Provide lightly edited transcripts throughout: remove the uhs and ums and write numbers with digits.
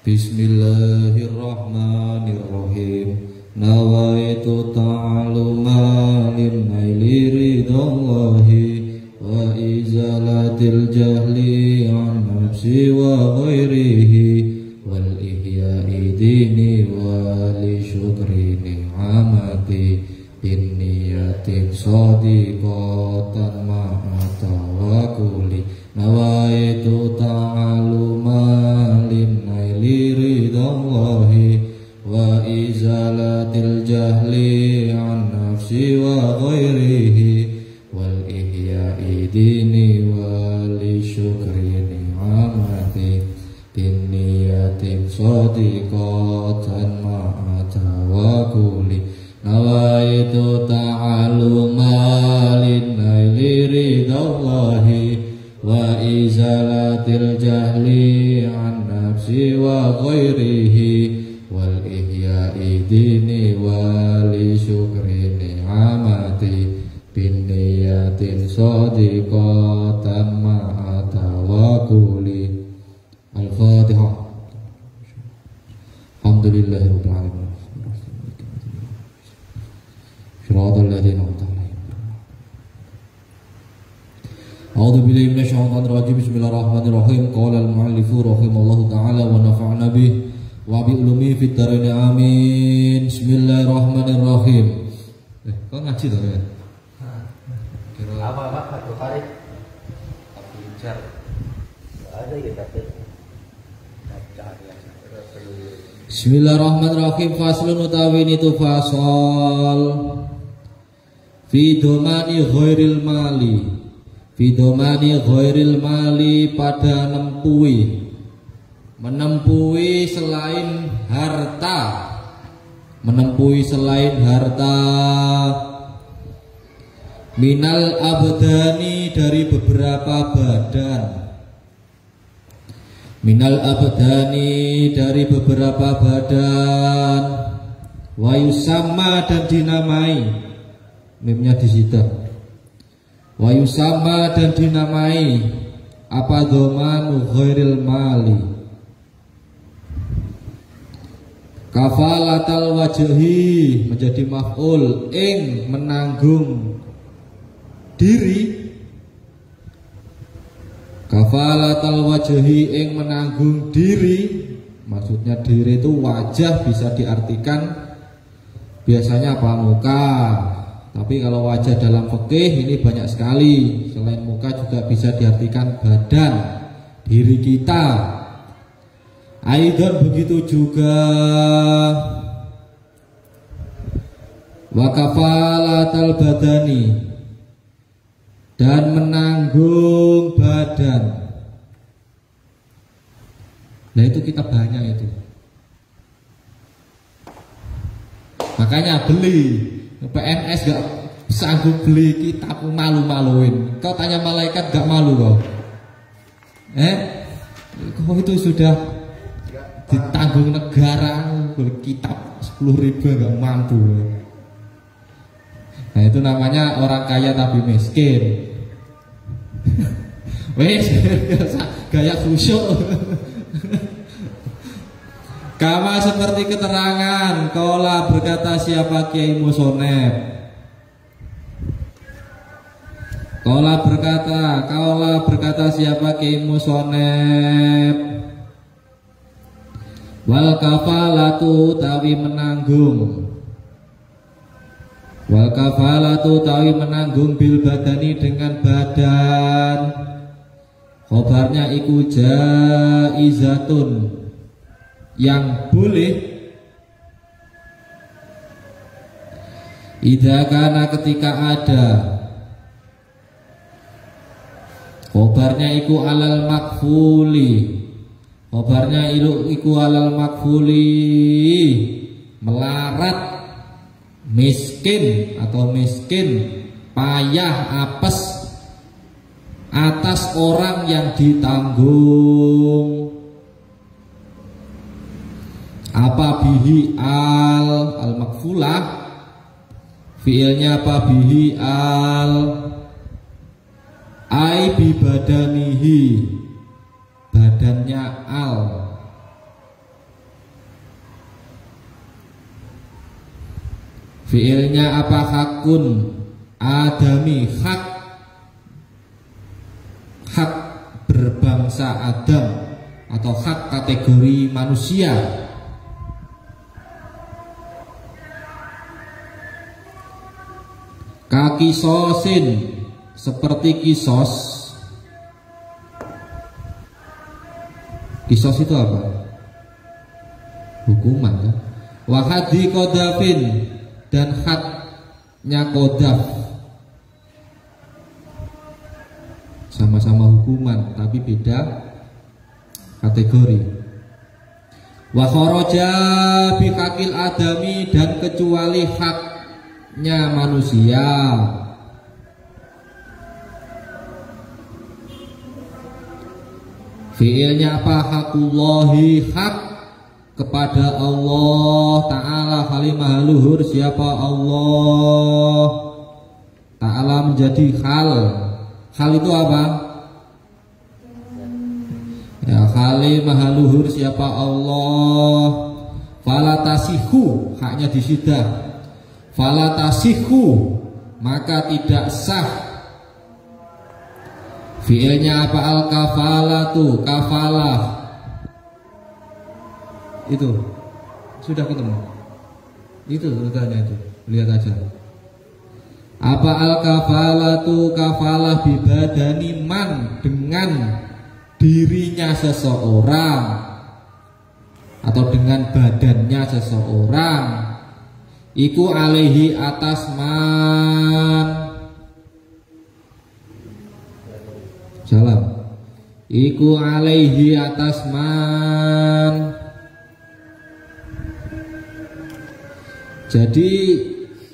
Bismillahirrahmanirrahim. Nawaitu ta'aluma linnaili ridallahi wa izalatil jahli an nafsi wa ghairihi wal ihya'i dini wa li syukri ni'amati bin niyatin shadiqatan ma'a tawakkuli. Nawaitu ta'aluma linnaili ridallahi wa izalatil jahli an nafsi wa ghairihi wal ihya'i dini wa li syukri ni'amati bin niyatin shadiqatan ma'a tawakkuli. Nawaitu ta'aluma linnaili ridallahi wa izalatil jahli an nafsi wa ghairihi wal ihya'i dini wa li syukri ni'amati bin niyatin shadiqatan ma'a tawakkuli. Al-Fatihah. Alhamdulillahirabbil alamin. Shiratal ladzina an'amta alaihim. A'udzu billahi minasyaitonir rajim. Bismillahirrahmanirrahim. Qala al-mu'allifu rahimallahu ta'ala wa nafa'na bih wa bi ulumi fid dharain amin. Bismillahirrahmanirrahim. Kok ngaji to ya? Apa Pak Bukhari? Abu Jar. Ada ya tapi. Bismillahirrahmanirrahim. Faslun utawi itu fasal fi domani ghairil mali. Fidomani ghairil mali, pada menempuhi selain harta, minal abdani, dari beberapa badan, wa yusamma, dan dinamai, mimnya disita, wa yusamma, dan dinamai apa dhamanu ghairil mali, kafalatal wajhi, menjadi maf'ul, ing menanggung diri, kafalatal wajhi, ing menanggung diri. Maksudnya diri itu wajah, bisa diartikan biasanya apa, muka. Tapi kalau wajah dalam fikih ini banyak sekali. Selain muka juga bisa diartikan badan, diri kita. Aidan begitu juga wa kafalatal badani, dan menanggung badan. Nah itu kita banyak itu. Makanya beli PNS gak sanggup beli kitab, malu-maluin. Kau tanya malaikat gak malu kau? Kau itu sudah ditanggung negara, beli kitab 10.000 gak mampu. Nah itu namanya orang kaya tapi miskin. Wes gaya khusyuk. Kama seperti keterangan, qala berkata siapa Kiai Musoneb. Qala berkata siapa Kiai Musoneb. Wal kafalatu tawi menanggung. Wal kafalatu tawi menanggung bil badani, dengan badan. Khobarnya iku jaizatun, yang boleh, idza kana, ketika ada. Khobarnya iku alal makfuli, khobarnya iku alal makfuli, melarat, miskin atau miskin, payah, apes, atas orang yang ditanggung. Apa bihi al makfulah, fiilnya apa bihi al, ai bi badanihi, badannya al, Fiilnya apa? Hakun adami, hak berbangsa Adam atau hak kategori manusia. Kakisosin, seperti kisos. Kisos itu apa? Hukuman kan? Wahadi kodafin, dan hadnya kodaf, sama-sama hukuman tapi beda kategori. Wa kharaja bi hakil adami, dan kecuali haknya manusia. Fiilnya apa? Hakullahi, hak kepada Allah Ta'ala. Kalimah luhur, siapa? Allah Ta'ala menjadi hal. Hal itu apa? Ya, kalimah luhur, siapa? Allah. Falatasihu, haknya disidah. Falatasihu, maka tidak sah. Fiilnya apa? Al-kafalatu, kafalah. Itu sudah ketemu. Itu urutannya itu. Lihat aja. Apa al-kafalatu? Kafalah bibadani man, dengan dirinya seseorang atau dengan badannya seseorang. Iku alaihi, atas man. Salam. Iku alaihi, atas man. Jadi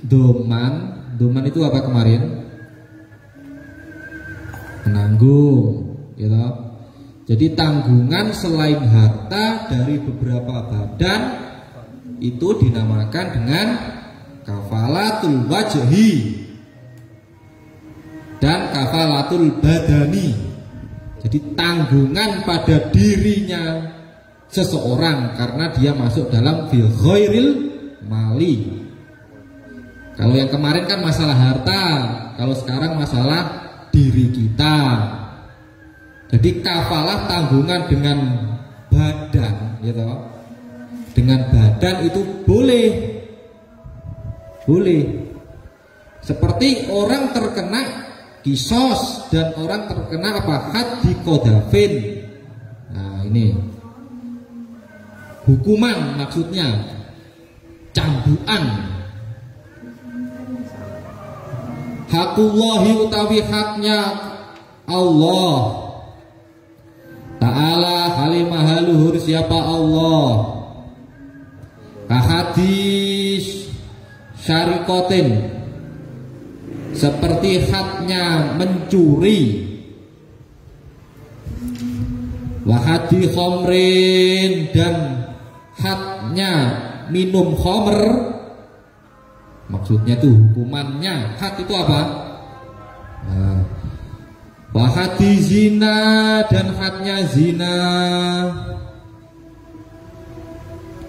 doman itu apa kemarin? Penanggung, gitu. Jadi tanggungan selain harta dari beberapa badan itu dinamakan dengan kafalatul wajhi dan kafalatul badani. Jadi tanggungan pada dirinya seseorang karena dia masuk dalam fil ghairil mali. Kalau yang kemarin kan masalah harta, kalau sekarang masalah diri kita. Jadi kafalah tanggungan dengan badan, gitu. Dengan badan itu boleh. Seperti orang terkena kisos dan orang terkena apa? Haddi kodafin. Nah ini hukuman, maksudnya cambukan. Hakullahi, utawi haknya Allah Ta'ala. Kalimah luhur, siapa? Allah. Kahadis syarikotin, seperti haknya mencuri. Wahadi khomrin, dan haknya minum khomer. Maksudnya tuh hukumannya, hak itu apa? Nah, wahadi zina, dan haknya zina.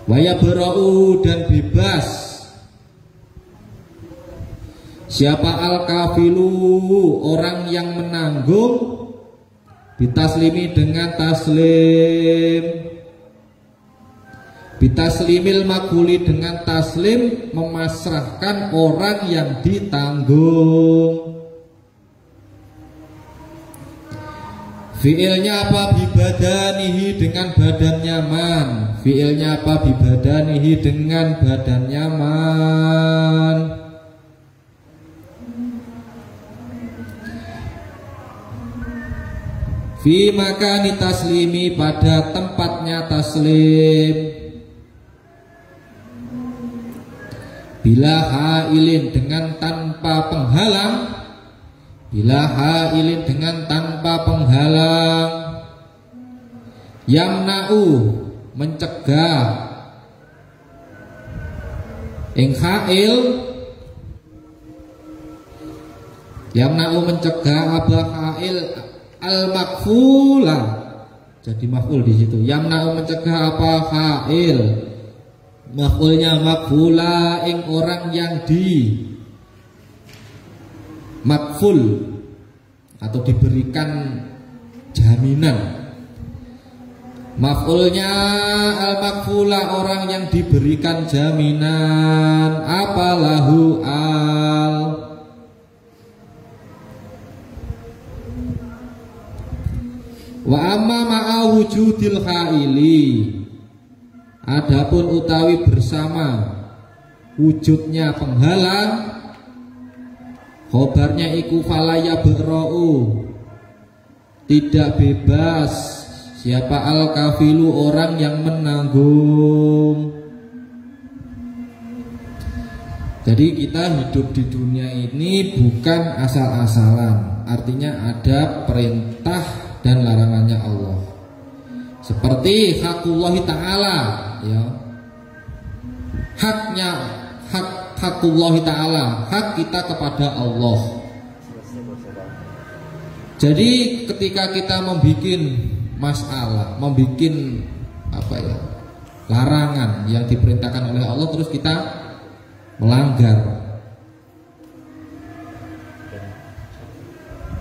Waya berau, dan bebas. Siapa? Al-kafilu, orang yang menanggung. Bitaslimi, dengan taslim. Bitaslimil makuli, dengan taslim, memasrahkan orang yang ditanggung. Fiilnya apa? Bibadanihi, dengan badannya man. Fiilnya apa? Bibadanihi, dengan badannya man. Fi makani taslimi, pada tempatnya taslim. Bila hailin, dengan tanpa penghalang. Bila hailin, dengan tanpa penghalang. Yamna'u, mencegah. Ing hail, yamna'u, mencegah apa? Hail al-makfulah. Jadi maf'ul di situ. Yamna'u, mencegah apa? Hail Maf'ulnya makfula ing orang yang di makful atau diberikan jaminan. Maf'ulnya al-makfula orang yang diberikan jaminan. Apalahu al. Wa amma ma'a wujudil khaili. Adapun utawi bersama wujudnya penghalang, khobarnya iku falaya berra'u, tidak bebas siapa al-kafilu orang yang menanggung. Jadi kita hidup di dunia ini bukan asal-asalan, artinya ada perintah dan larangannya Allah. Seperti hakullah ta'ala, ya. Hakullah ta'ala, hak kita kepada Allah. Jadi ketika kita membuat masalah, membuat larangan yang diperintahkan oleh Allah, terus kita melanggar,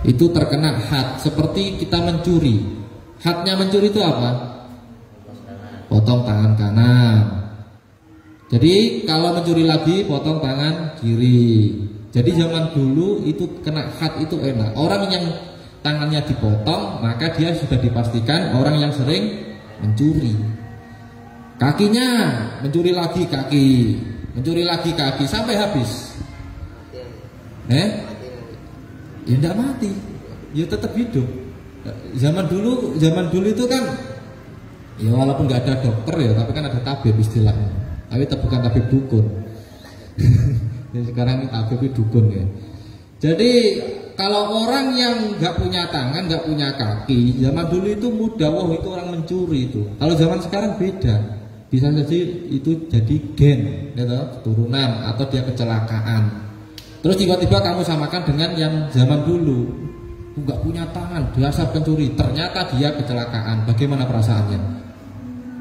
itu terkena had. Seperti kita mencuri, hadnya mencuri itu apa? Potong tangan kanan. Jadi kalau mencuri lagi potong tangan kiri. Jadi zaman dulu itu kena had itu enak. Orang yang tangannya dipotong maka dia sudah dipastikan orang yang sering mencuri. Kakinya mencuri lagi kaki, mencuri lagi kaki sampai habis. Ya tidak mati, ya tetap hidup. Zaman dulu itu kan, ya walaupun nggak ada dokter ya, tapi kan ada tabib istilahnya. Tapi bukan tabib dukun. Jadi sekarang ini tabib dukun ya. Jadi kalau orang yang nggak punya tangan, nggak punya kaki, zaman dulu itu mudah, wah itu orang mencuri itu. Kalau zaman sekarang beda, bisa jadi itu jadi gen, gitu, keturunan atau dia kecelakaan. Terus tiba-tiba kamu samakan dengan yang zaman dulu, nggak punya tangan, dasar pencuri, ternyata dia kecelakaan. Bagaimana perasaannya?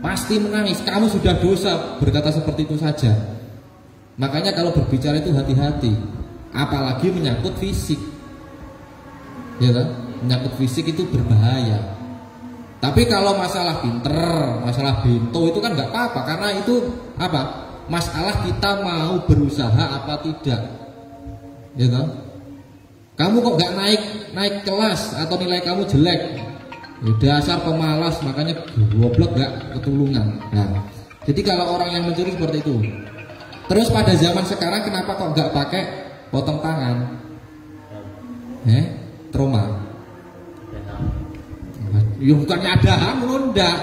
Pasti menangis. Kamu sudah dosa berkata seperti itu saja. Makanya kalau berbicara itu hati-hati, apalagi menyangkut fisik, ya kan? Menyangkut fisik itu berbahaya. Tapi kalau masalah pinter, masalah bento itu kan nggak apa-apa, karena itu apa? Masalah kita mau berusaha apa tidak, ya kan? Kamu kok nggak naik kelas atau nilai kamu jelek, ya dasar pemalas, makanya goblok nggak ketulungan. Nah, jadi kalau orang yang mencuri seperti itu. Terus pada zaman sekarang kenapa kok nggak pakai potong tangan? Trauma. Ya bukannya ada HAM ndak.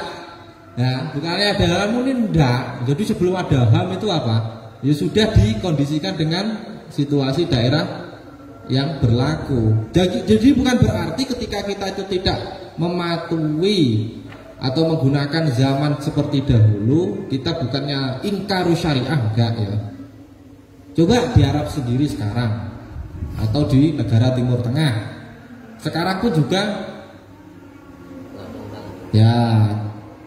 Ya, bukannya ada HAM ndak. Jadi sebelum ada HAM itu apa? Ya sudah dikondisikan dengan situasi daerah yang berlaku. Jadi bukan berarti ketika kita itu tidak mematuhi atau menggunakan zaman seperti dahulu, kita bukannya ingkaru syariah, enggak ya. Coba di Arab sendiri sekarang atau di negara Timur Tengah sekarang pun juga ya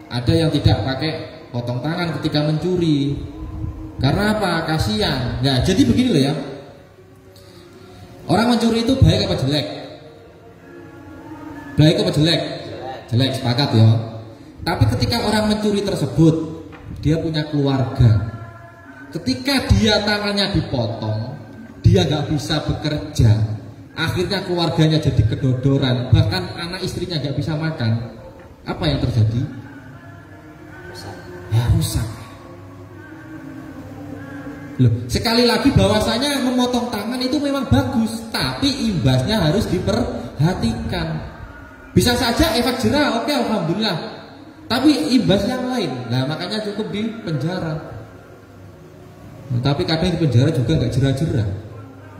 ada yang tidak pakai potong tangan ketika mencuri. Karena apa? Kasihan. Nah, jadi begini loh ya. Orang mencuri itu baik apa jelek? Baik apa jelek? Jelek, sepakat ya. Tapi ketika orang mencuri tersebut, dia punya keluarga. Ketika dia tangannya dipotong, dia nggak bisa bekerja. Akhirnya keluarganya jadi kedodoran, bahkan anak istrinya nggak bisa makan. Apa yang terjadi? Ya rusak. Loh, sekali lagi bahwasanya memotong tangan itu memang bagus, tapi imbasnya harus diperhatikan. Bisa saja efek jerah, oke, alhamdulillah. Tapi imbas yang lain, nah makanya cukup di penjara. Nah, tapi kadang di penjara juga nggak jerah-jerah,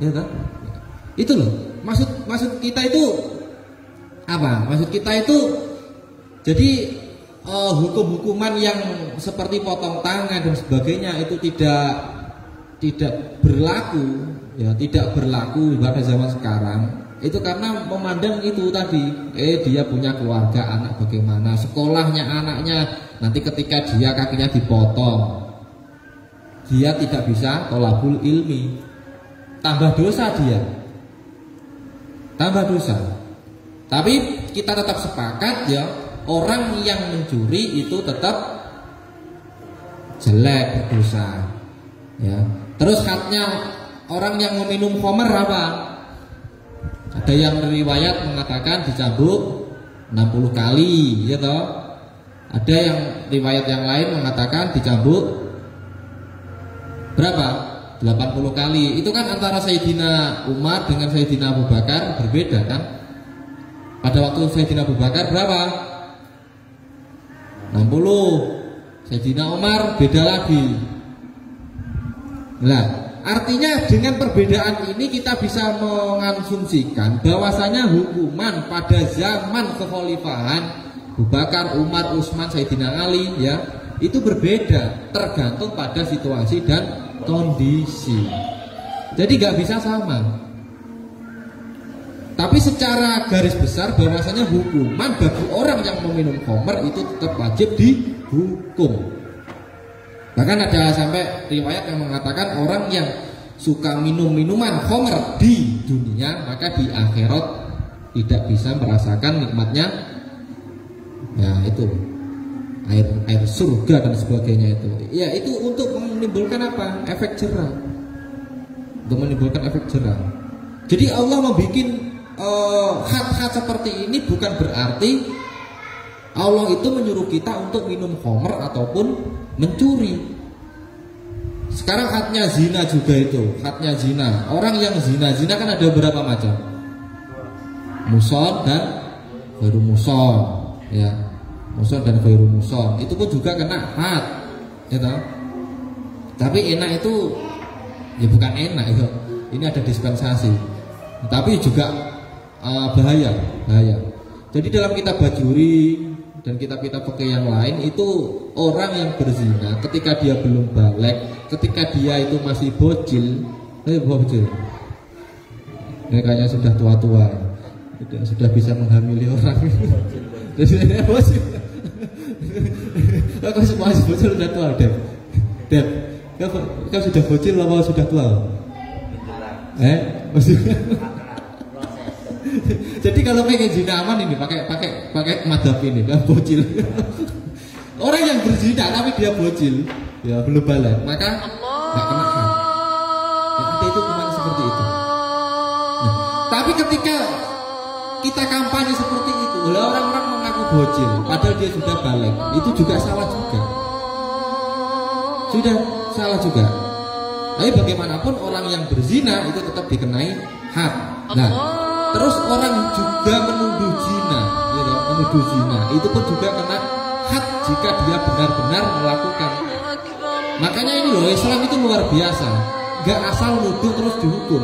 ya kan? Itu loh, maksud kita itu apa? Maksud kita itu jadi hukum-hukuman yang seperti potong tangan dan sebagainya itu tidak berlaku, ya tidak berlaku pada zaman sekarang. Itu karena memandang itu tadi, dia punya keluarga, anak bagaimana, sekolahnya anaknya, nanti ketika dia kakinya dipotong, dia tidak bisa tolabul ilmi, tambah dosa dia, tambah dosa. Tapi kita tetap sepakat ya, orang yang mencuri itu tetap jelek, berdosa ya. Terus hadnya orang yang meminum khamr apa? Ada yang riwayat mengatakan dicambuk 60 kali ya toh. Ada yang riwayat yang lain mengatakan dicambuk berapa? 80 kali. Itu kan antara Sayyidina Umar dengan Sayyidina Abu Bakar berbeda kan? Pada waktu Sayyidina Abu Bakar berapa? 60. Sayyidina Umar beda lagi. Nah, artinya dengan perbedaan ini kita bisa mengasumsikan bahwasanya hukuman pada zaman kekhalifahan Abu Bakar, Umar, Utsman, Sayyidina Ali ya, itu berbeda tergantung pada situasi dan kondisi. Jadi nggak bisa sama. Tapi secara garis besar bahwasanya hukuman bagi orang yang meminum khamr itu tetap wajib dihukum. Bahkan ada sampai riwayat yang mengatakan orang yang suka minum minuman khamr di dunia maka di akhirat tidak bisa merasakan nikmatnya ya itu air surga dan sebagainya itu. Ya itu untuk menimbulkan apa? Efek jerah. Untuk menimbulkan efek jerah. Jadi Allah membuat had-had seperti ini bukan berarti Allah itu menyuruh kita untuk minum khamr ataupun mencuri. Sekarang hadnya zina juga itu, hadnya zina. Orang yang zina kan ada berapa macam? Muson dan ghairu muson, ya. Muson dan ghairu muson. Itu pun juga kena had, gitu. Tapi enak itu ya bukan enak itu. Ini ada dispensasi. Tapi juga bahaya. Jadi dalam kitab Bajuri dan kitab-kitab fikih yang lain itu orang yang berzina ketika dia belum balik, ketika dia itu masih bocil, kayaknya sudah tua-tua, sudah bisa menghamili orang. Jadi dia bocil. Kau semua bocil sudah tua, Dep. Kau sudah bocil atau sudah tua? Jadi kalau pengen zina aman ini pakai madhab ini kan bocil. Orang yang berzina tapi dia bocil, ya belum balik, maka nggak kena had. Ya, ada itu kemana seperti itu. Nah, tapi ketika kita kampanye seperti itu, orang-orang mengaku bocil, padahal dia sudah balik, itu juga salah juga. Sudah salah juga. Tapi bagaimanapun orang yang berzina itu tetap dikenai had. Nah, terus orang juga menuduh zina, ya, menuduh zina, itu pun juga kena had jika dia benar-benar melakukan. Makanya ini loh, Islam itu luar biasa, nggak asal nuduh terus dihukum.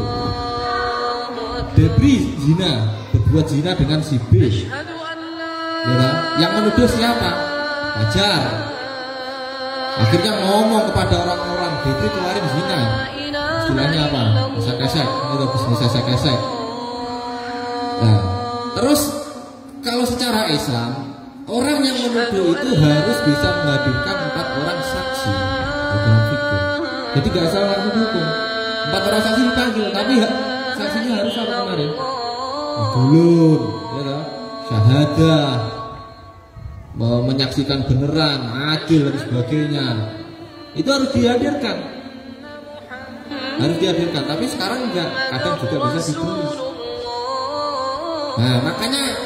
Debri zina, berbuat zina dengan si B, ya, yang menuduh siapa? Pacar. Akhirnya ngomong kepada orang-orang, Debri keluarin zina. Istilahnya apa? Kesek-kesek, itu bisnis kesek-kesek. Nah, terus kalau secara Islam orang yang menuduh itu harus bisa menghadirkan 4 orang saksi dalam fikih. Jadi gak salah langsung hukum. 4 orang saksi dipanggil, tapi saksinya harus apa kemarin? Dulur, ya, syahadah, menyaksikan beneran, adil dan sebagainya. Itu harus dihadirkan. Tapi sekarang enggak, kadang juga bisa ditulis. Nah, makanya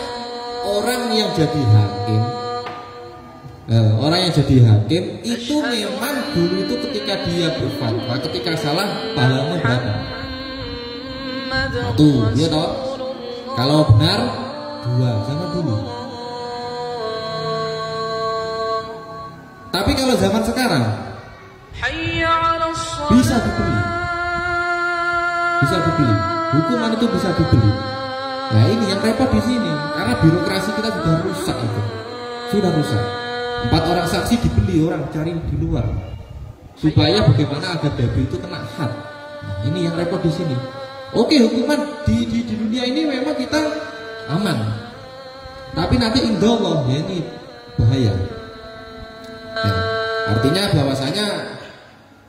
orang yang jadi hakim, itu memang dulu itu ketika dia berfatwa, ketika salah pahalanya berapa? 1, ya toh? Kalau benar 2, zaman dulu. Tapi kalau zaman sekarang bisa dibeli, hukuman itu bisa dibeli. Nah ini yang repot di sini, karena birokrasi kita sudah rusak itu, sudah rusak. 4 orang saksi dibeli orang cari di luar, supaya bagaimana agar Debri itu kena had. Nah, ini yang repot di sini. Oke, hukuman di dunia ini memang kita aman, tapi nanti indallah ya ini bahaya. Ya, artinya bahwasanya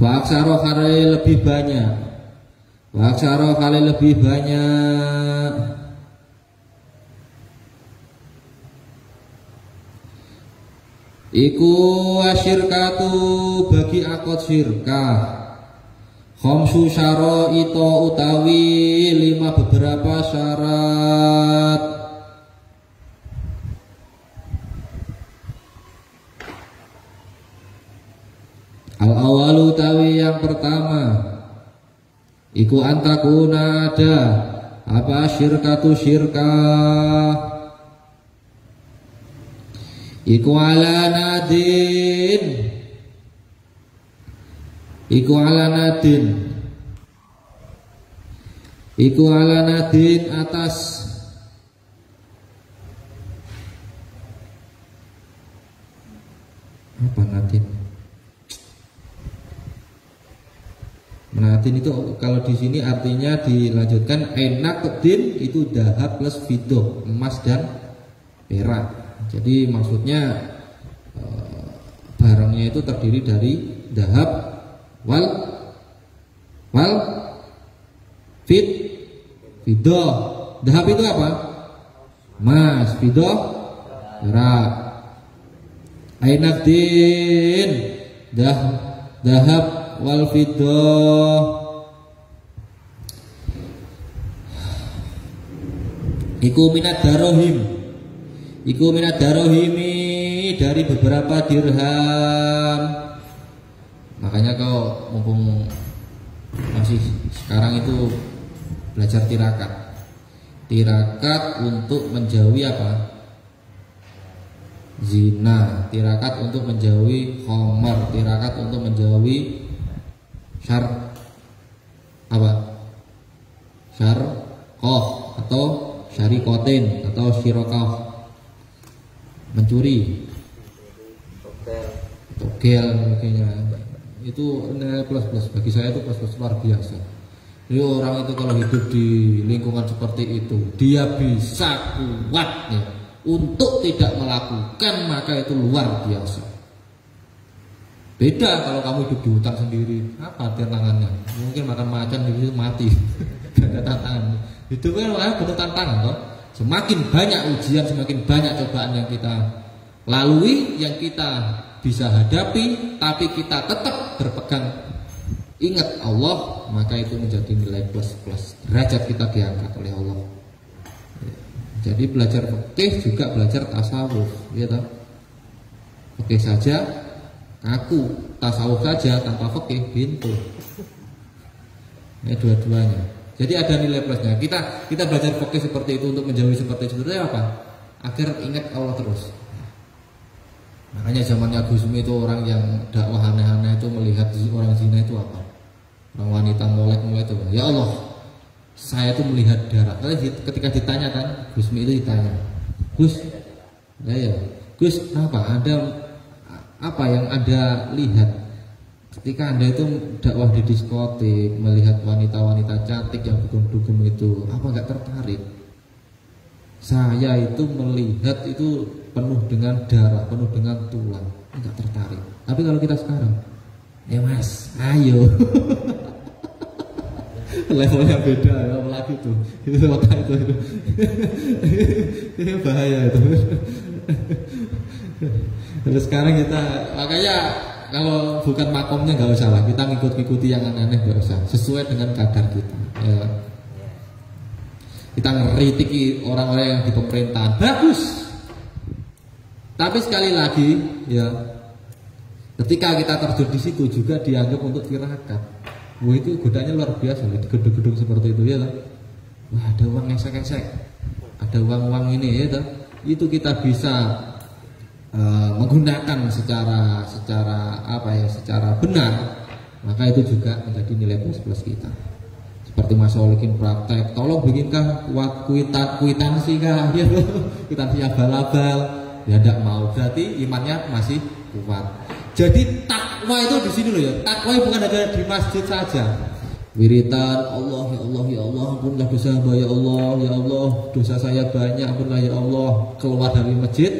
Wa aksara kali lebih banyak. Wa aksara kali lebih banyak. Iku asyirkatu bagi akad syirkah. Khamsu syaraita utawi 5 beberapa syarat. Al-awalu utawi yang pertama iku antakuna ada apa syirkatu syirkah iku ala nadin iku ala nadin atas apa nadin? Nadin itu kalau di sini artinya dilanjutkan enakdin itu dahab plus fiddah, emas dan perak. Jadi maksudnya barangnya itu terdiri dari dahab wal fiddah. Dahab itu apa? Emas, fiddah perak. Enakdin dahab wal fiddah iku minad darohimi dari beberapa dirham. Makanya kau mumpung masih sekarang itu belajar tirakat untuk menjauhi apa? Zina, tirakat untuk menjauhi khamar, tirakat untuk menjauhi syarqah atau syarikotin atau syirokah, mencuri, togel mungkinnya. Itu nilai plus bagi saya itu plus luar biasa. Jadi orang itu kalau hidup di lingkungan seperti itu dia bisa kuat ya, untuk tidak melakukan, maka itu luar biasa. Beda kalau kamu hidup di hutan sendiri, apa tantangannya? Mungkin makan macan di situ mati. Gak ada tantangan. Hidup kan penuh tantangan toh. Semakin banyak ujian, semakin banyak cobaan yang kita lalui, yang kita bisa hadapi, tapi kita tetap berpegang ingat Allah, maka itu menjadi nilai plus. Derajat kita diangkat oleh Allah. Jadi belajar fikih juga belajar tasawuf, ya toh. Fikih saja kaku, tasawuf saja tanpa fikih pintu. Ini dua-duanya. Jadi ada nilai plusnya. Kita belajar fikih seperti itu untuk menjauhi seperti itu apa? Agar ingat Allah terus. Makanya zamannya Gusmi itu orang yang dakwah aneh-aneh itu melihat orang zina itu apa? Orang wanita molek itu. Ya Allah, saya itu melihat darah. Ketika ditanya kan, Gusmi itu ditanya, Gus, ya, Gus, apa? Ada apa yang Anda lihat ketika Anda itu dakwah di diskotik, melihat wanita-wanita cantik yang dugem-dugem itu, apa nggak tertarik? Saya itu melihat itu penuh dengan darah, penuh dengan tulang, nggak tertarik. Tapi kalau kita sekarang, ya Mas, ayo. Levelnya beda ya, apalagi itu otak itu ini bahaya itu. Terus sekarang kita makanya kalau bukan makomnya nggak usah lah, kita ngikut-ngikuti yang aneh-aneh nggak usah, sesuai dengan kadar kita ya. Kita ngeritik orang-orang yang di pemerintahan bagus, tapi sekali lagi ya, ketika kita terjun di situ juga dianggap untuk tirakat. Wah, itu godanya luar biasa di gedung-gedung seperti itu ya lah. Wah, ada uang esek-esek, ada uang-uang ini ya lah. Itu kita bisa menggunakan secara benar, maka itu juga menjadi nilai plus kita. Seperti Mas Solikin praktek, tolong bikinkan kwitansi kah, ya kwitansi abal-abal, ya tidak mau, berarti imannya masih kuat. Jadi takwa itu di sini loh ya. Takwa bukan hanya di masjid saja. Wiritan Allah ya Allah ya Allah, ampunlah dosa hamba ya Allah dosa saya banyak, ampunlah ya Allah. Keluar dari masjid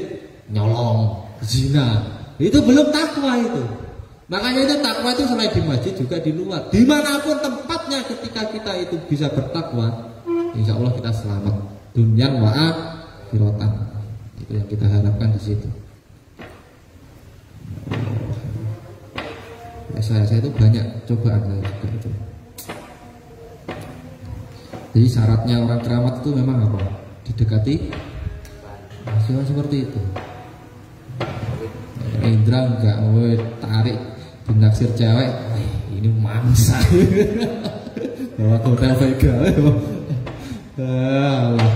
nyolong, zina, itu belum takwa itu. Makanya itu takwa itu selain di masjid juga di luar. Dimanapun tempatnya ketika kita itu bisa bertakwa, insya Allah kita selamat dunia wa akhiratan. Itu yang kita harapkan di situ. Ya, saya itu banyak cobaan saya juga itu. Jadi syaratnya orang keramat itu memang apa? Didekati masih seperti itu. Indra enggak mau tarik dinaksir cewek, ini mangsa. Bawa ke hotel Vega. Allah.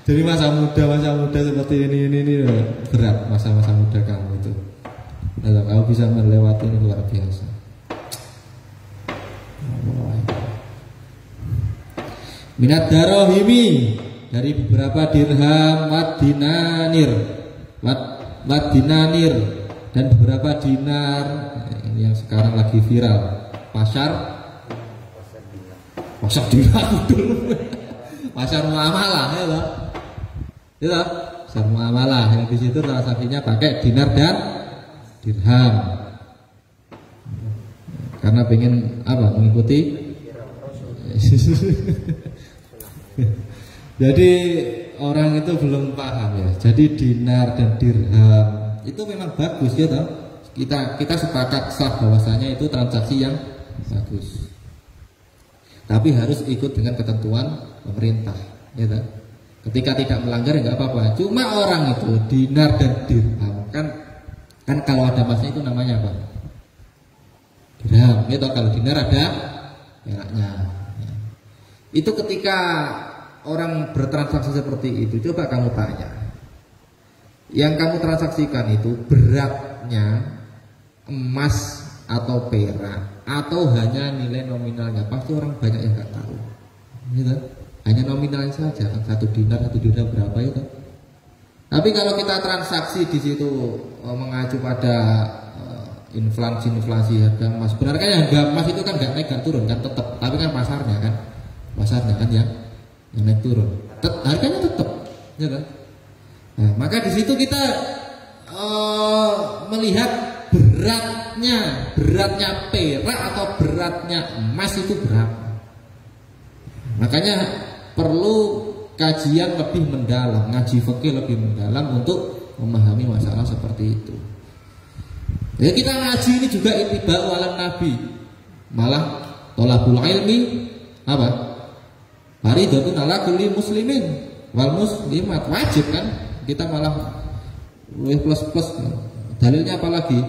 Jadi masa muda seperti ini berat masa-masa muda kamu itu. Kalau kamu bisa melewati ini luar biasa. Minat darahimi, dari beberapa dirham wadinanir dan beberapa dinar. Ini yang sekarang lagi viral, pasar dinar, pasar muamalah ya loh. Ya, pasar muamalah yang di situ transaksinya pakai dinar dan dirham. Karena pengen apa? Mengikuti. Jadi orang itu belum paham ya. Jadi dinar dan dirham itu memang bagus ya toh. Kita sepakat sah bahwasanya itu transaksi yang bagus. Tapi harus ikut dengan ketentuan pemerintah, ya toh. Ketika tidak melanggar ya nggak apa-apa. Cuma orang itu dinar dan dirham kan kalau ada emasnya itu namanya apa? Dirham. Ya toh, kalau dinar ada peraknya. Ya. Itu ketika orang bertransaksi seperti itu, coba kamu tanya, yang kamu transaksikan itu beratnya emas atau perak atau hanya nilai nominalnya, pasti orang banyak yang nggak tahu, gitu? Hanya nominalnya saja, satu dinar berapa itu. Tapi kalau kita transaksi di situ mengacu pada inflasi harga emas, benarnya harga emas itu kan nggak naik nggak turun kan tetap, tapi kan pasarnya kan yang naik turun, harganya tetap, ya kan? Nah, maka di situ kita melihat beratnya perak atau beratnya emas itu berapa. Makanya perlu kajian lebih mendalam, ngaji fikih lebih mendalam untuk memahami masalah seperti itu. Ya, kita ngaji ini juga ittiba'u ala nabi, malah thalabul ilmi apa? Faridatun ala kulli muslimin wal muslimat, wajib kan? Kita malah plus dalilnya apalagi?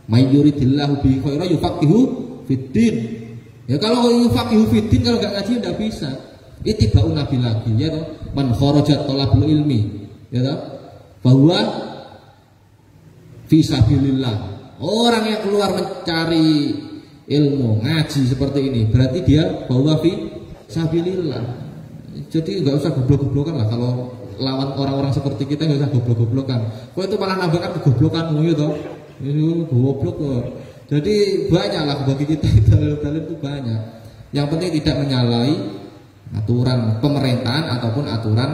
May yuridillahu bihi khairan yufaqihu fiddin. Ya kalau yufaqihu fiddin, kalau enggak ngaji enggak bisa. Ittiba'u nabi lagi ya toh. Man kharajat talabul ilmi ya toh, bahwa fi sabilillah. Orang yang keluar mencari ilmu, ngaji seperti ini, berarti dia bahwa fi sabilillah. Jadi nggak usah goblok-goblokan lah. Kalau lawan orang-orang seperti kita nggak usah goblok-goblokan. Kok itu malah nambahkan kegoblokanmu gitu. Ini goblok kok. Jadi banyak lah bagi kita dalil-dalil itu banyak. Yang penting tidak menyalahi aturan pemerintahan ataupun aturan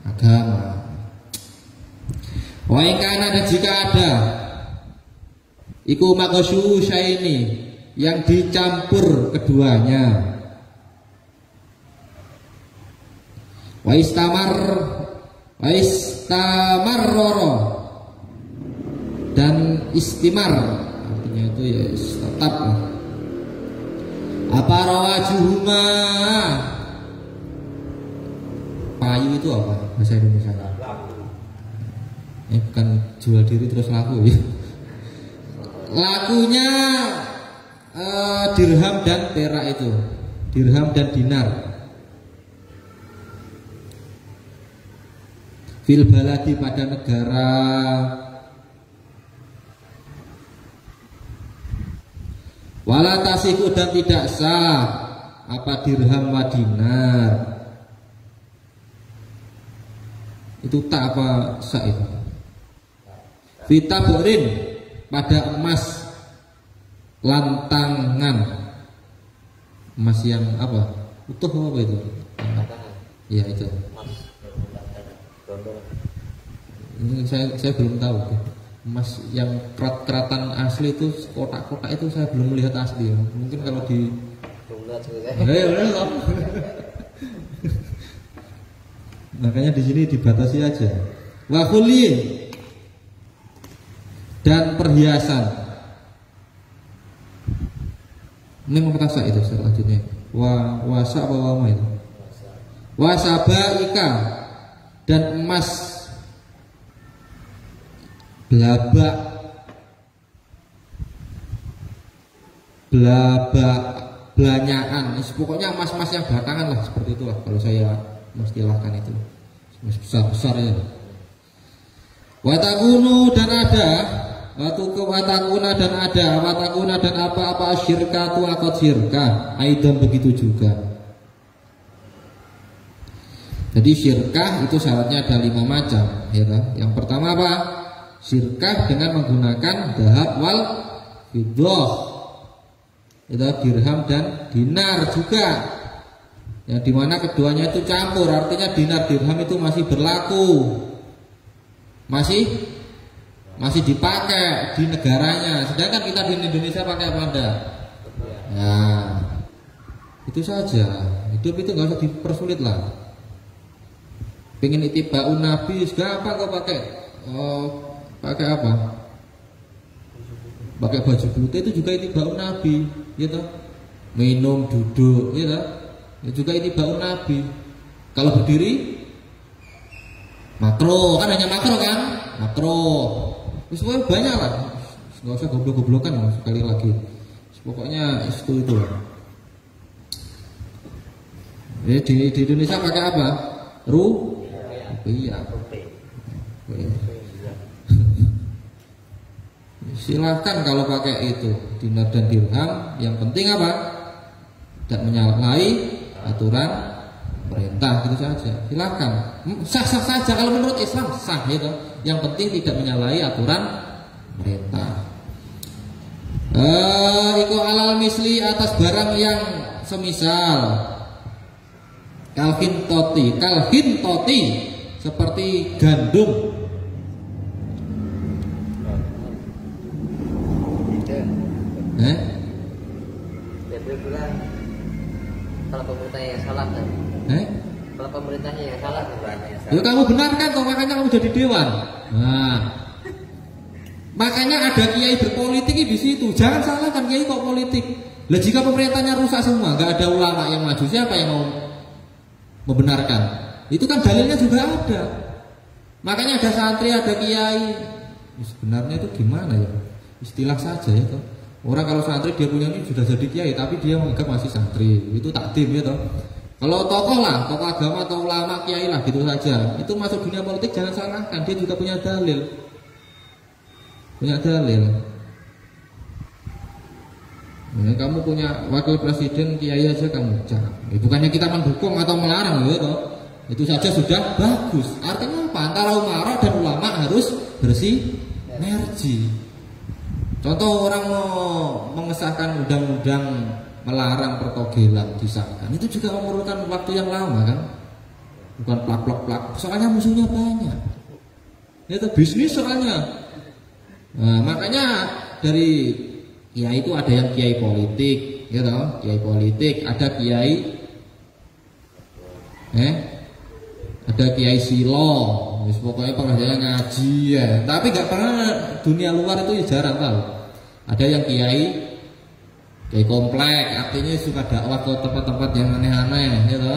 agama. Wa in kana, dan jika ada iku maghsyu syaini, yang dicampur keduanya. Wa istamarroro, dan istimar, artinya itu ya tetap lah. Apa rawajuhuma, payu itu apa bahasa Indonesia? Bukan jual diri terus laku ya. Lakunya dirham dan perak itu, dirham dan dinar. Fil baladi, pada negara. Wala tasiku, dan tidak sah apa dirham wa dinar. Itu tak apa sah itu. Fitaburin, pada emas lantangan. Emas yang apa? Utuh apa itu? Iya itu. Ini saya belum tahu. emas yang kerat-keratan asli itu kotak-kotak itu saya belum melihat asli ya. Mungkin kalau di makanya di sini dibatasi aja. Wa khulin dan perhiasan. Ini mengatakan itu selanjutnya. Wasa apa wama itu? Wasabaika dan emas belanjaan, pokoknya emas-emas yang belakangan lah, seperti itulah kalau saya mestilahkan itu, emas besar-besar ya. Watakunu dan ada, watakuna dan apa-apa syirka tu akot syirka, aidan begitu juga. Jadi syirkah itu syaratnya ada 5 macam, ya kan? Yang pertama apa? Syirkah dengan menggunakan dhahab wal fiddah, itu dirham dan dinar juga, yang dimana keduanya itu campur, artinya dinar dirham itu masih berlaku, masih dipakai di negaranya, sedangkan kita di Indonesia pakai apa enggak? Nah, itu saja. Hidup itu nggak usah dipersulit lah. Pengen itiba'un nabi, gampang kok pakai pakai apa? Pakai baju putih itu juga itiba'un nabi, gitu. Minum, duduk, gitu. Itu juga itiba'un nabi. Kalau berdiri makro, kan hanya makro kan? Makro. Semuanya banyak lah. Nggak usah goblok-goblokan sekali lagi. Pokoknya itu lah. Ya, di Indonesia pakai apa? Iya. Silahkan kalau pakai itu dinar dan dirham, yang penting apa? Tidak menyalahi aturan perintah, gitu saja. Silahkan, sah-sah saja kalau menurut Islam sah gitu. Yang penting tidak menyalahi aturan perintah. Iku alal misli atas barang yang semisal kalhin toti seperti gandum. Kalau pemerintahnya yang salah kan? Kalau pemerintahnya yang salah ya kamu benarkan toh, makanya kamu jadi dewan. Nah, makanya ada kiai berpolitik di situ. Jangan salahkan kiai kok politik. Lah jika pemerintahnya rusak semua, nggak ada ulama yang maju, siapa yang mau membenarkan? Itu kan dalilnya juga ada. Makanya ada santri, ada kiai. Sebenarnya itu gimana ya? Istilah saja ya toh. Orang kalau santri dia punya ini sudah jadi kiai, tapi dia menganggap masih santri. Itu takdim ya toh. Kalau tokoh lah, tokoh agama atau ulama, kiai lah, gitu saja. Itu masuk dunia politik jangan salahkan, dia juga punya dalil. Punya dalil. Ya, kamu punya wakil presiden kiai aja kamu jangan. Ya, bukannya kita mendukung atau melarang gitu. Itu saja sudah bagus. Artinya apa? Antara umarah dan ulama harus bersih energi. Contoh orang mau mengesahkan undang-undang melarang pertogelan disahkan, itu juga memerlukan waktu yang lama kan? Bukan plak-plak-plak. Soalnya musuhnya banyak. Itu bisnis soalnya. Nah, makanya dari kiai itu ada yang kiai politik, gitu, kiai politik, ada kiai ada kiai silo, pokoknya pengajarnya ngaji ya. Tapi nggak pernah dunia luar itu ya jarang tahu. Ada yang kiai komplek, artinya suka dakwah ke tempat-tempat yang aneh-aneh, gitu.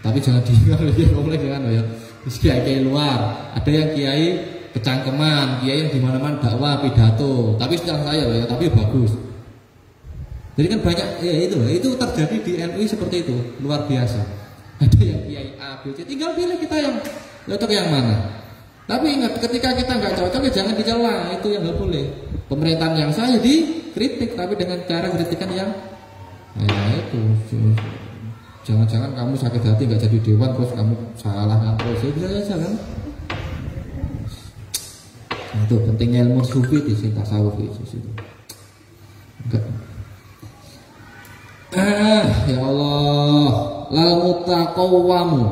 Tapi jangan diingat kiai komplek jangan ya. Terus kiai luar, ada yang kiai kecangkeman, kiai yang dimana-mana dakwah pidato, tapi setelah saya ya, tapi bagus. Jadi kan banyak ya itu terjadi di NU seperti itu, luar biasa. Ada yang kiai A, B, C, tinggal pilih kita yang cocok yang mana. Tapi ingat, ketika kita nggak cocok ya jangan dicela, itu yang nggak boleh. Pemerintahan yang saya dikritik, tapi dengan cara kritikan yang itu. Jangan-jangan kamu sakit hati nggak jadi dewan terus kamu salahkan terus, ya bisa saja kan. Nah, itu pentingnya ilmu sufi di sini, tasawuf di situ. Enggak. Ya Allah, lal mutaqawwamu,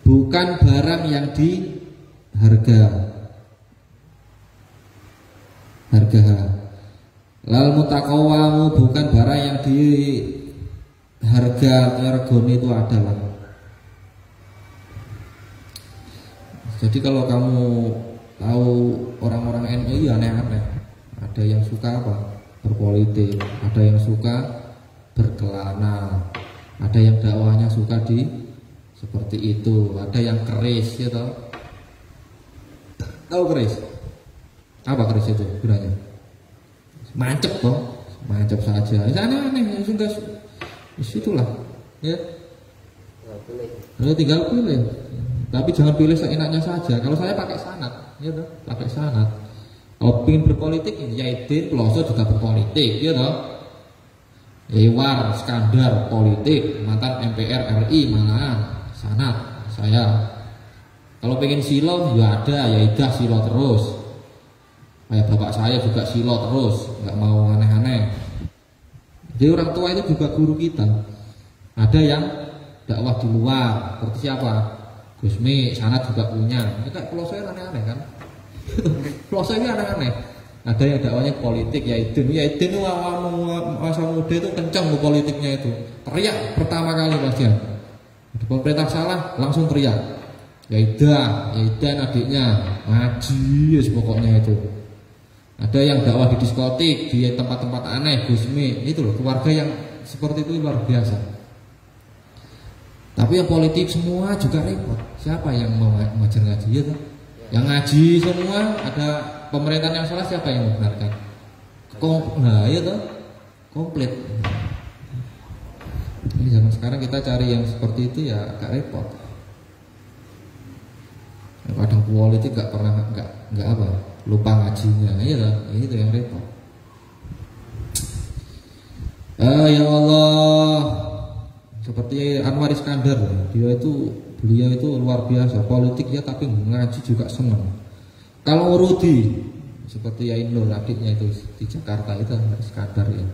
bukan barang yang diharga. harga. Lal mutaqawwamu bukan barang yang di harga regone itu adalah. Jadi kalau kamu tahu orang-orang NU ya aneh-aneh. Ada yang suka apa? Berpolitik, ada yang suka berkelana, ada yang dakwahnya suka di seperti itu, ada yang keris ya toh. Tahu keris? Apa keris itu gunanya? Mancep toh, mancep saja. Aneh-aneh, sudah itulah ya. Tinggal pilih. Tapi jangan pilih seenaknya saja. Kalau saya pakai sanad, ya toh, pakai sanad. Kalau ingin berpolitik, Yaidin Peloso juga berpolitik, ya toh. Iwan Skandar politik, mantan MPR RI malahan sanad saya. Kalau pengen silo ya ada, ya idah silo terus. Kayak bapak saya juga silo terus, nggak mau aneh-aneh. Jadi orang tua itu juga guru kita. Ada yang dakwah di luar, seperti siapa? Gusmi, sanad juga punya. Ini kayak Peloso aneh-aneh kan? Peloso ini aneh-aneh. Ada yang dakwahnya politik, Yaidin itu masa muda itu kencang politiknya itu. Teriak pertama kali pasti. Pemerintah salah langsung teriak. Yaidan adiknya ngaji pokoknya itu. Ada yang dakwah di diskotik, di tempat-tempat aneh, Gusmi, itu loh keluarga yang seperti itu luar biasa. Tapi yang politik semua juga repot. Siapa yang mau ngajar ngaji ya tuh? Yang ngaji semua ada pemerintahan yang salah, siapa yang membenarkan? Nah ya tuh komplit. Ini zaman sekarang kita cari yang seperti itu ya agak repot. Kadang politik nggak pernah nggak apa lupa ngajinya, ya itu yang repot. Ya Allah, seperti Anwar Iskandar, beliau itu luar biasa politik ya, tapi ngaji juga senang. Kalau Rudi seperti Ainul adiknya itu di Jakarta itu Iskandar ya.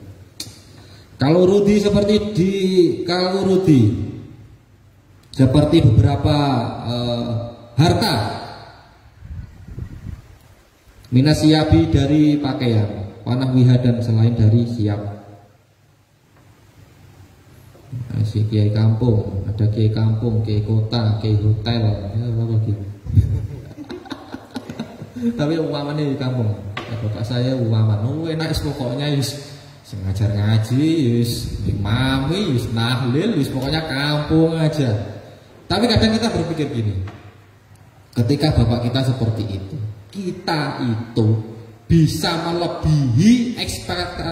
Kalau Rudi seperti beberapa harta minasiabi dari pakaian, panah wiha dan selain dari siap. Si kiai kampung, ada kiai kampung, kiai kota, kiai hotel, ya apa gitu. Tapi umpaman di kampung, ya, bapak saya umpaman, enak pokoknya ngajar ngaji, imami, nahlil, pokoknya kampung aja. Tapi kadang kita berpikir gini, ketika bapak kita seperti itu, kita itu bisa melebihi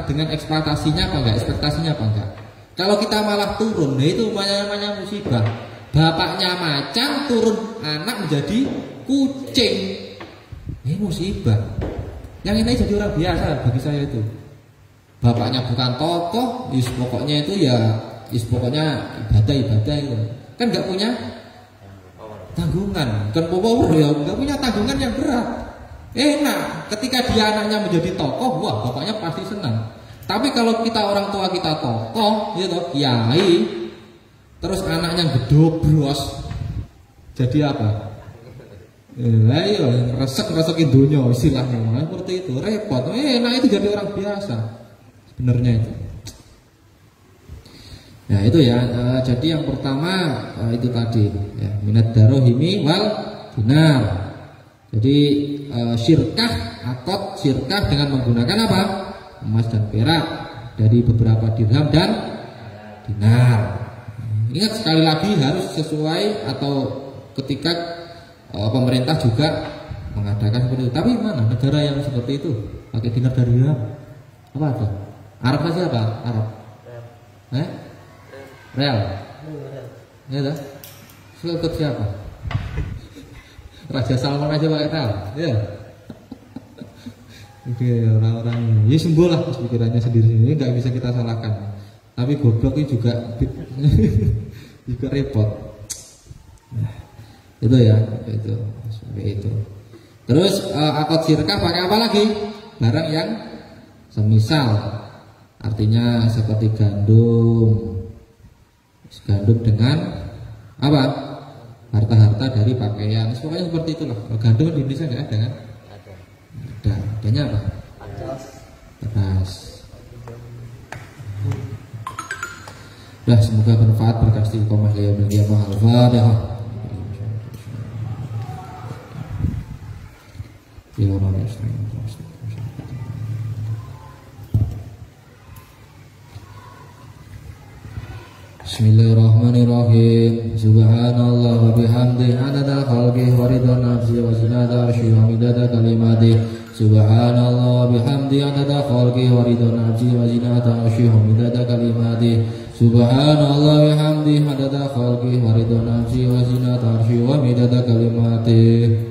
dengan ekspektasinya apa enggak? Ekspektasinya apa enggak? Kalau kita malah turun, nah itu namanya musibah. Bapaknya macan, turun anak menjadi kucing. Ini musibah. Yang ini jadi orang biasa bagi saya itu. Bapaknya bukan tokoh, pokoknya itu ya, pokoknya ibadah itu. Kan nggak punya tanggungan, kan power ya, nggak punya tanggungan yang berat. Enak, ketika dia anaknya menjadi tokoh, wah bapaknya pasti senang. Tapi kalau kita orang tua kita tokoh, gitu, kiai, terus anaknya gedobros, jadi apa? Ayo resek-resekin dunia istilahnya, seperti itu repot. Enak itu jadi orang biasa, sebenarnya itu. Nah itu ya, jadi yang pertama itu tadi ya, minat darohimi wal dinar. Jadi akad syirkah dengan menggunakan apa? Emas dan perak, dari beberapa dirham dan dinar. Ingat sekali lagi harus sesuai atau ketika pemerintah juga mengadakan seperti itu. Tapi mana negara yang seperti itu pakai dinar dari dirham? Apa itu? Arab saja apa? Arab? Real? Ya dah. Ikut siapa? Raja Salman aja pakai real, ya. Oke, orang-orang ya sembuh lah pikirannya sendiri, ini nggak bisa kita salahkan. Tapi goblok ini juga juga repot. Nah, itu ya, itu seperti itu. Terus akad syirkah pakai apa lagi? Barang yang semisal, artinya seperti gandum dengan apa? Harta-harta dari pakaian, pokoknya seperti itulah. Gandum di Indonesia nggak ada kan? Adanya apa? Teras. Dah, semoga bermanfaat berkah istiqomah ya beliau Al-Fatihah. Bismillahirrahmanirrahim. Subhanallah wa bihamdihi adada khalqihi wa ridha nafsihi wa zinata arsyihi wa midada kalimatihi. Subhanallah wa bihamdihi adada khalqihi wa ridha nafsihi wa zinata arsyihi wa midada kalimatihi. Subhanallah wa bihamdihi adada khalqihi wa ridha nafsihi wa zinata arsyihi wa midada kalimatihi.